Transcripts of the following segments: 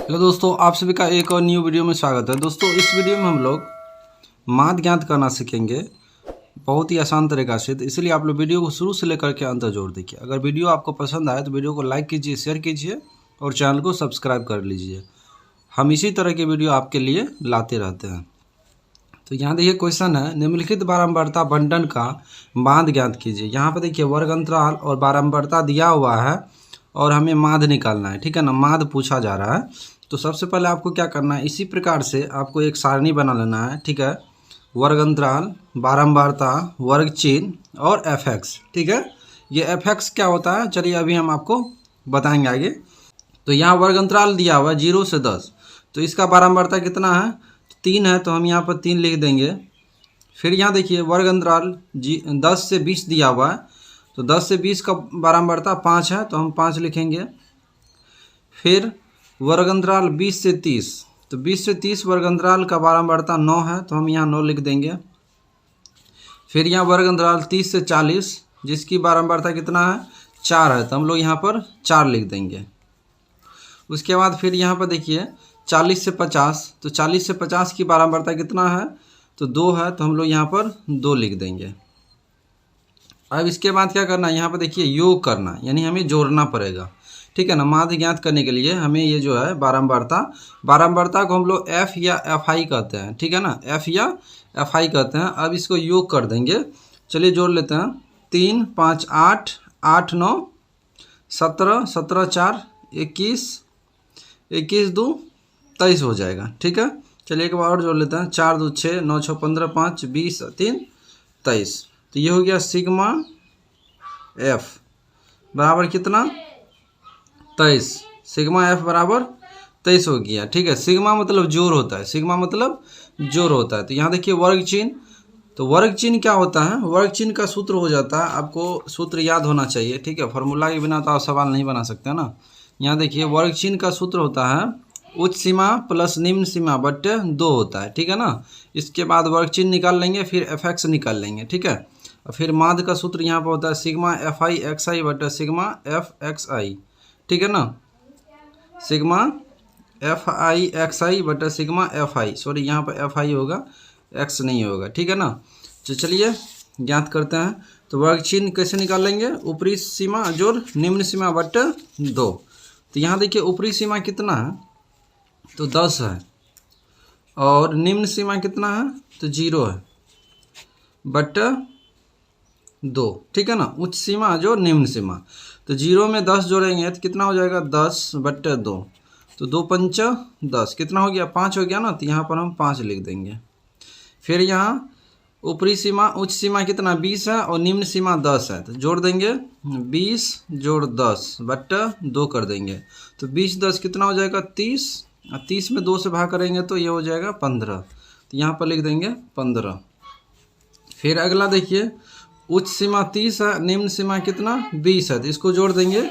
Hello दोस्तों, आप सभी का एक और न्यू वीडियो में स्वागत है। दोस्तों, इस वीडियो में हम लोग माध्य ज्ञात करना सीखेंगे बहुत ही आसान तरीका से। तो इसलिए आप लोग वीडियो को शुरू से लेकर के अंत जोड़ देखिए। अगर वीडियो आपको पसंद आए तो वीडियो को लाइक कीजिए, शेयर कीजिए और चैनल को सब्सक्राइब कर लीजिए। हम इसी तरह के वीडियो आपके लिए लाते रहते हैं। तो यहाँ देखिए क्वेश्चन है, निम्नलिखित बारंबारता बंटन का माध्य ज्ञात कीजिए। यहाँ पर देखिए वर्ग अंतराल और बारंबारता दिया हुआ है और हमें माध्य निकालना है। ठीक है ना, माध्य पूछा जा रहा है। तो सबसे पहले आपको क्या करना है, इसी प्रकार से आपको एक सारणी बना लेना है। ठीक है, वर्ग अंतराल, बारंबारता, वर्ग चिन्ह और fx। ठीक है, ये fx क्या होता है चलिए अभी हम आपको बताएंगे आगे। तो यहाँ वर्ग अंतराल दिया हुआ है 0 से 10। तो इसका बारंबारता कितना है, 3 है, तो हम यहाँ पर 3 लिख देंगे। फिर यहाँ देखिए वर्ग अंतराल 10 से 20 दिया हुआ है। तो 10 से 20 का बारंबारता 5 है, तो हम 5 लिखेंगे। फिर वर्ग अंतराल 20 से 30, तो 20 से 30 वर्ग अंतराल का बारंबारता 9 है, तो हम यहाँ 9 लिख देंगे। फिर यहाँ वर्ग अंतराल 30 से 40 जिसकी बारंबारता कितना है, 4 है, तो हम लोग यहाँ पर 4 लिख देंगे। उसके बाद फिर यहाँ पर देखिए 40 से 50, तो 40 से 50 की बारंबारता कितना है, तो 2 है, तो हम लोग यहाँ पर 2 लिख देंगे। अब इसके बाद क्या करना है, यहाँ पर देखिए योग करना, यानी हमें जोड़ना पड़ेगा। ठीक है ना, माध्य ज्ञात करने के लिए हमें ये जो है बारंबारता को हम लोग f या fi कहते हैं। ठीक है ना, f या fi कहते हैं। अब इसको योग कर देंगे। चलिए जोड़ लेते हैं। 3 5 8, 8 9 17, 17 4 21, 21 2 23 हो जाएगा। ठीक है, चलिए एक बार और जोड़ लेते हैं। 4 2 6, 9 6 15, 5 20 3 23। तो ये हो गया सिग्मा f बराबर कितना, 23। सिग्मा f बराबर 23 हो गया। ठीक है, सिग्मा मतलब जोड़ होता है, सिग्मा मतलब जोड़ होता है। तो यहाँ देखिए वर्ग चिन्ह, तो वर्ग चिन्ह क्या होता है, वर्ग चिन्ह का सूत्र हो जाता है, आपको सूत्र याद होना चाहिए। ठीक है, फार्मूला के बिना तो आप सवाल नहीं बना सकते ना। यहाँ देखिए वर्ग चिन्ह का सूत्र होता है उच्च सीमा प्लस निम्न सीमा बट्टे 2 होता है। ठीक है ना, इसके बाद वर्ग चिन्ह निकाल लेंगे, फिर fx निकाल लेंगे। ठीक है, और फिर माध्य का सूत्र यहाँ पर होता है सिग्मा fi xi बट्टे सिग्मा fxi। ठीक है ना, सिग्मा fi xi बटा सिग्मा fi, सॉरी यहाँ पर fi होगा, x नहीं होगा। ठीक है ना, तो चलिए ज्ञात करते हैं। तो वर्ग चिन्ह कैसे निकाल लेंगे, ऊपरी सीमा जोड़ निम्न सीमा बटा 2। तो यहाँ देखिए ऊपरी सीमा कितना है, तो 10 है, और निम्न सीमा कितना है, तो 0 है बटा 2। ठीक है ना, उच्च सीमा जो निम्न सीमा, तो 0 में 10 जोड़ेंगे तो कितना हो जाएगा, 10 बट्टे 2। तो 2 पंच 10, कितना हो गया, 5 हो गया ना, तो यहाँ पर हम 5 लिख देंगे। फिर यहाँ ऊपरी सीमा उच्च सीमा कितना 20 है और निम्न सीमा 10 है, तो जोड़ देंगे 20 जोड़ 10 बट्टे 2 कर देंगे। तो 20 10 कितना हो जाएगा, 30, और 30 में 2 से भाग करेंगे तो ये हो जाएगा 15, तो यहाँ पर लिख देंगे 15। फिर अगला देखिए उच्च सीमा 30 है, निम्न सीमा कितना 20 है, तो इसको जोड़ देंगे।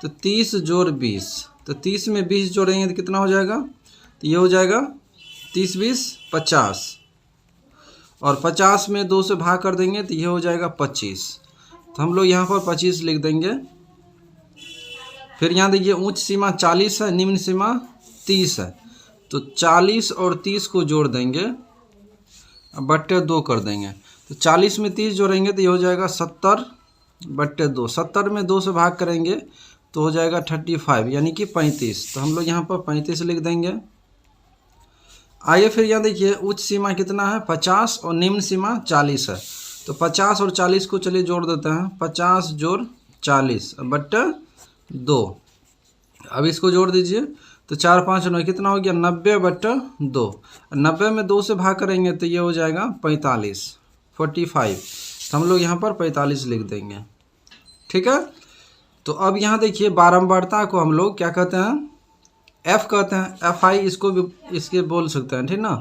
तो 30 जोड़ 20, तो 30 में 20 जोड़ेंगे तो कितना हो जाएगा, तो ये हो जाएगा 30 20 50, और 50 में 2 से भाग कर देंगे तो ये हो जाएगा 25। तो हम लोग यहाँ पर 25 लिख देंगे। फिर यहाँ देखिए उच्च सीमा 40 है, निम्न सीमा 30 है, तो 40 और 30 को जोड़ देंगे, बट्टे 2 कर देंगे। तो 40 में 30 जोड़ेंगे तो ये हो जाएगा 70 बट्टे 2। 70 में 2 से भाग करेंगे तो हो जाएगा 35, यानी कि 35। तो हम लोग यहाँ पर 35 लिख देंगे। आइए फिर यहाँ देखिए उच्च सीमा कितना है, 50, और निम्न सीमा 40 है, तो 50 और 40 को चलिए जोड़ देते हैं। 50 जोड़ 40 बट्टे 2। अब इसको जोड़ दीजिए, तो 4 5 9 कितना हो गया, 90 बट्टे 2। 90 में 2 से भाग करेंगे तो ये हो जाएगा 45 45। तो हम लोग यहाँ पर 45 लिख देंगे। ठीक है, तो अब यहाँ देखिए बारंबारता को हम लोग क्या कहते हैं, f कहते हैं, fi इसको भी इसके बोल सकते हैं। ठीक ना,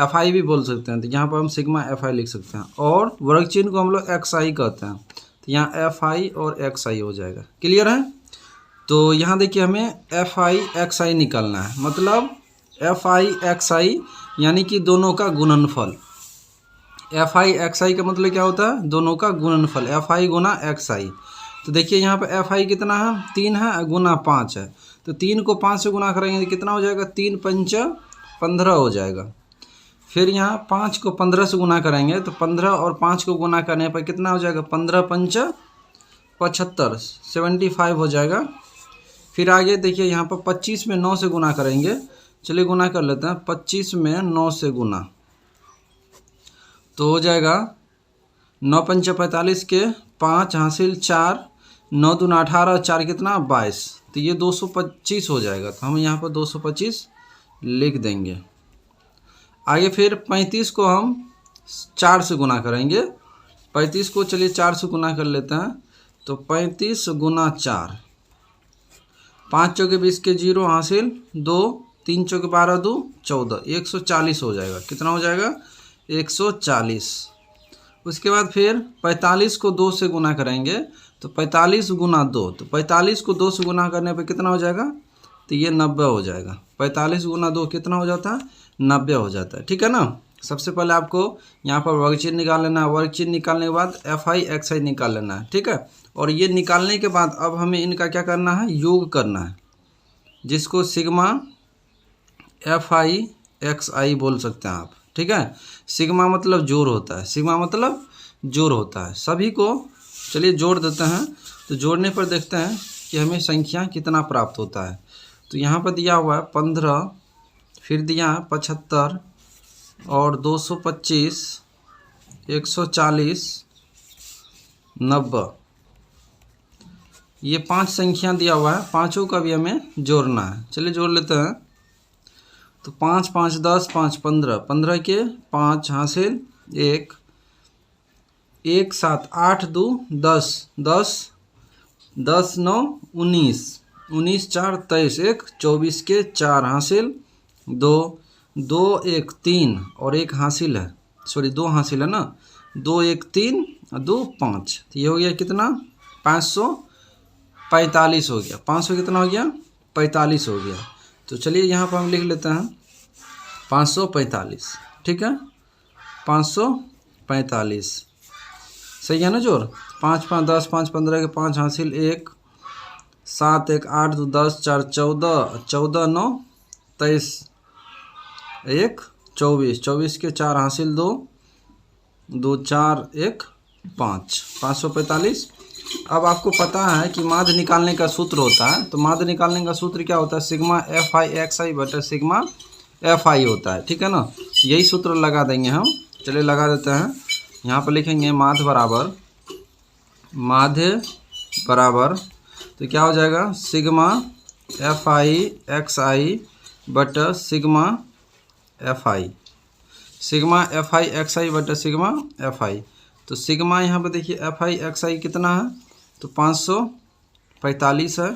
fi भी बोल सकते हैं, तो यहाँ पर हम सिग्मा fi लिख सकते हैं। और वर्ग चिन्ह को हम लोग xi कहते हैं, तो यहाँ fi और xi हो जाएगा। क्लियर है, तो यहाँ देखिए हमें fi xi निकालना है, मतलब fi xi यानी कि दोनों का गुणनफल। fi xi का मतलब क्या होता है, दोनों का गुणनफल, fi गुना xi। तो देखिए यहाँ पर fi कितना है, 3 है गुना 5 है, तो 3 को 5 से गुना करेंगे तो कितना हो जाएगा, 3 पंच 15 हो जाएगा। फिर यहाँ 5 को 15 से गुना करेंगे तो 15 और 5 को गुना करने पर कितना हो जाएगा, 15 पंच 75, 75 हो जाएगा। फिर आगे देखिए यहाँ पर 25 में 9 से गुना करेंगे, चलिए गुना कर लेते हैं। 25 में 9 से गुना तो हो जाएगा 9 पंच 45 के 5 हासिल 4, 9 दूना 18, 4 कितना 22, तो ये 225 हो जाएगा। तो हम यहाँ पर 225 लिख देंगे। आगे फिर 35 को हम 4 से गुना करेंगे। 35 को चलिए 4 से गुना कर लेते हैं। तो 35 गुना 4, 5 चौके 20 के 0 हासिल 2, 3 चौके 12 2 14, 140 हो जाएगा। कितना हो जाएगा, 140। उसके बाद फिर 45 को 2 से गुना करेंगे तो 45 गुना 2, तो 45 को 2 से गुना करने पे कितना हो जाएगा, तो ये 90 हो जाएगा। 45 गुना 2 कितना हो जाता है, 90 हो जाता है। ठीक है ना। सबसे पहले आपको यहाँ पर वर्ग चिन्ह निकाल लेना है। वर्ग चिन्ह निकालने के बाद FI XI निकाल लेना है। ठीक है। और ये निकालने के बाद अब हमें इनका क्या करना है, योग करना है, जिसको सिग्मा FI XI बोल सकते हैं आप। ठीक है। सिग्मा मतलब जोड़ होता है, सिग्मा मतलब जोड़ होता है। सभी को चलिए जोड़ देते हैं। तो जोड़ने पर देखते हैं कि हमें संख्या कितना प्राप्त होता है। तो यहाँ पर दिया हुआ है 15, फिर दिया है 75 और 225, 140, 90, ये 5 संख्या दिया हुआ है। पाँचों का भी हमें जोड़ना है। चलिए जोड़ लेते हैं। तो 5 5 10 5 15, 15 के 5 हासिल 1, 1 7 8 2 10, 10 10 9 19, 19 4 23, 1 24 के 4 हासिल 2, 2 1 3 और 1 हासिल है, सॉरी 2 हासिल है ना, 2 1 3 और 2 5, तो ये हो गया कितना, 545 हो गया। 500 कितना हो गया, 45 हो गया। तो चलिए यहाँ पर हम लिख लेते हैं 545। ठीक है, 545 सही है ना जोड़। 5 5 10 5 15 के 5 हासिल 1, 7 1 8 2 10 4 14, 14 9 23, 1 24, 24 के 4 हासिल 2, 2 4 1 5, 545। अब आपको पता है कि माध्य निकालने का सूत्र होता है। तो माध्य निकालने का सूत्र क्या होता है, सिग्मा FI XI बटा सिग्मा FI होता है। ठीक है ना। यही सूत्र लगा देंगे हम। चलिए लगा देते हैं। यहाँ पर लिखेंगे माध्य बराबर तो क्या हो जाएगा, सिग्मा FI XI बटा sigma FI, sigma FI XI बटा सिग्मा FI। तो सिग्मा यहाँ पर देखिए FI XI कितना है, तो 545 है।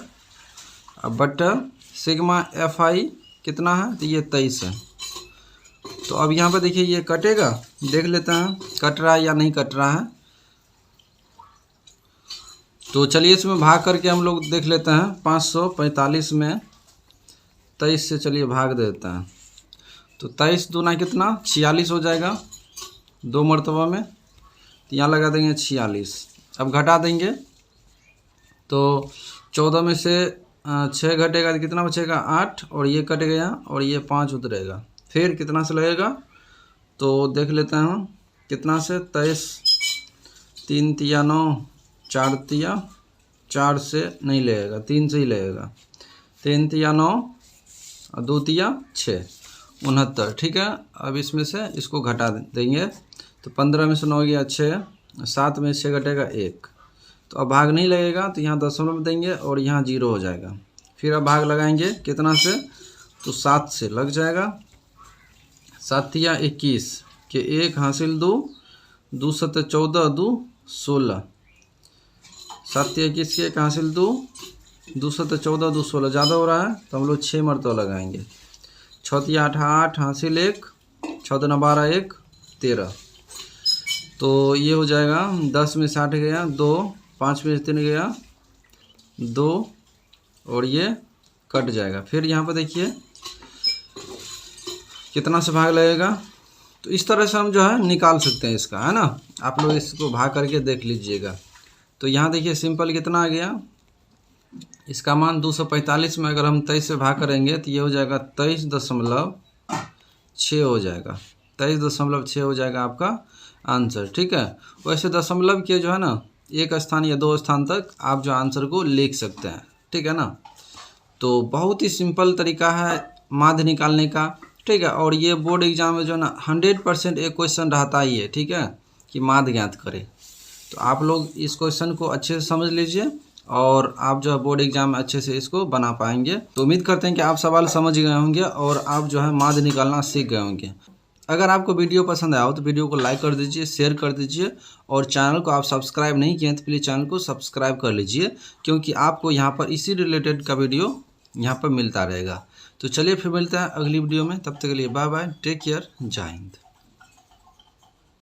अब बटा सिग्मा FI कितना है, तो ये 23 है। तो अब यहाँ पर देखिए ये कटेगा, देख लेते हैं कट रहा है या नहीं कट रहा है। तो चलिए इसमें भाग करके हम लोग देख लेते हैं। 545 में 23 से चलिए भाग देते हैं। तो 23 दूना कितना, 46 हो जाएगा 2 मरतबा में। तो यहाँ लगा देंगे 46। अब घटा देंगे तो 14 में से 6 घटेगा तो कितना बचेगा, 8, और ये कट गया और ये 5 उतरेगा। फिर कितना से लगेगा, तो देख लेते हैं कितना से, 23, 3 तिया 9, 4 तिया 4 से नहीं लगेगा, 3 से ही लगेगा। 3 तिया 9 और 2 तिया 6, 69। ठीक है। अब इसमें से इसको घटा देंगे। तो 15 में से 9 गया 6, 7 में 6 घटेगा 1। तो अब भाग नहीं लगेगा, तो यहाँ दशमलव देंगे और यहाँ 0 हो जाएगा। फिर अब भाग लगाएंगे कितना से, तो 7 से लग जाएगा। 7 तिया 21 के 1 हासिल 2, 2 7 14 2 16, 7 तिया 21 के 1 हासिल 2, 2 7 14 2 16, ज़्यादा हो रहा है तो हम लोग 6 मरतबा लगाएंगे। 6 तिया 8 8 हासिल 1, 6 दूना 12 1 13। तो ये हो जाएगा 10 में से 8 गया 2, 5 में से 3 गया 2 और ये कट जाएगा। फिर यहाँ पर देखिए कितना से भाग लगेगा। तो इस तरह से हम जो है निकाल सकते हैं इसका, है ना। आप लोग इसको भाग करके देख लीजिएगा। तो यहाँ देखिए सिंपल कितना आ गया, इसका मान 245 में अगर हम 23 से भाग करेंगे तो ये हो जाएगा 23.6 हो जाएगा। 23.6 हो जाएगा आपका आंसर। ठीक है, वैसे दशमलव के जो है ना एक स्थान या दो स्थान तक आप जो आंसर को लिख सकते हैं। ठीक है ना, तो बहुत ही सिंपल तरीका है माध्य निकालने का। ठीक है, और ये बोर्ड एग्जाम में जो है ना 100% एक क्वेश्चन रहता ही है। ठीक है, कि माध्य ज्ञात करें। तो आप लोग इस क्वेश्चन को अच्छे से समझ लीजिए और आप जो है बोर्ड एग्जाम में अच्छे से इसको बना पाएंगे। तो उम्मीद करते हैं कि आप सवाल समझ गए होंगे और आप जो है माध्य निकालना सीख गए होंगे। अगर आपको वीडियो पसंद आया हो तो वीडियो को लाइक कर दीजिए, शेयर कर दीजिए और चैनल को आप सब्सक्राइब नहीं किए तो प्लीज़ चैनल को सब्सक्राइब कर लीजिए, क्योंकि आपको यहाँ पर इसी रिलेटेड का वीडियो यहाँ पर मिलता रहेगा। तो चलिए फिर मिलते हैं अगली वीडियो में, तब तक के लिए बाय बाय, टेक केयर, जय हिंद।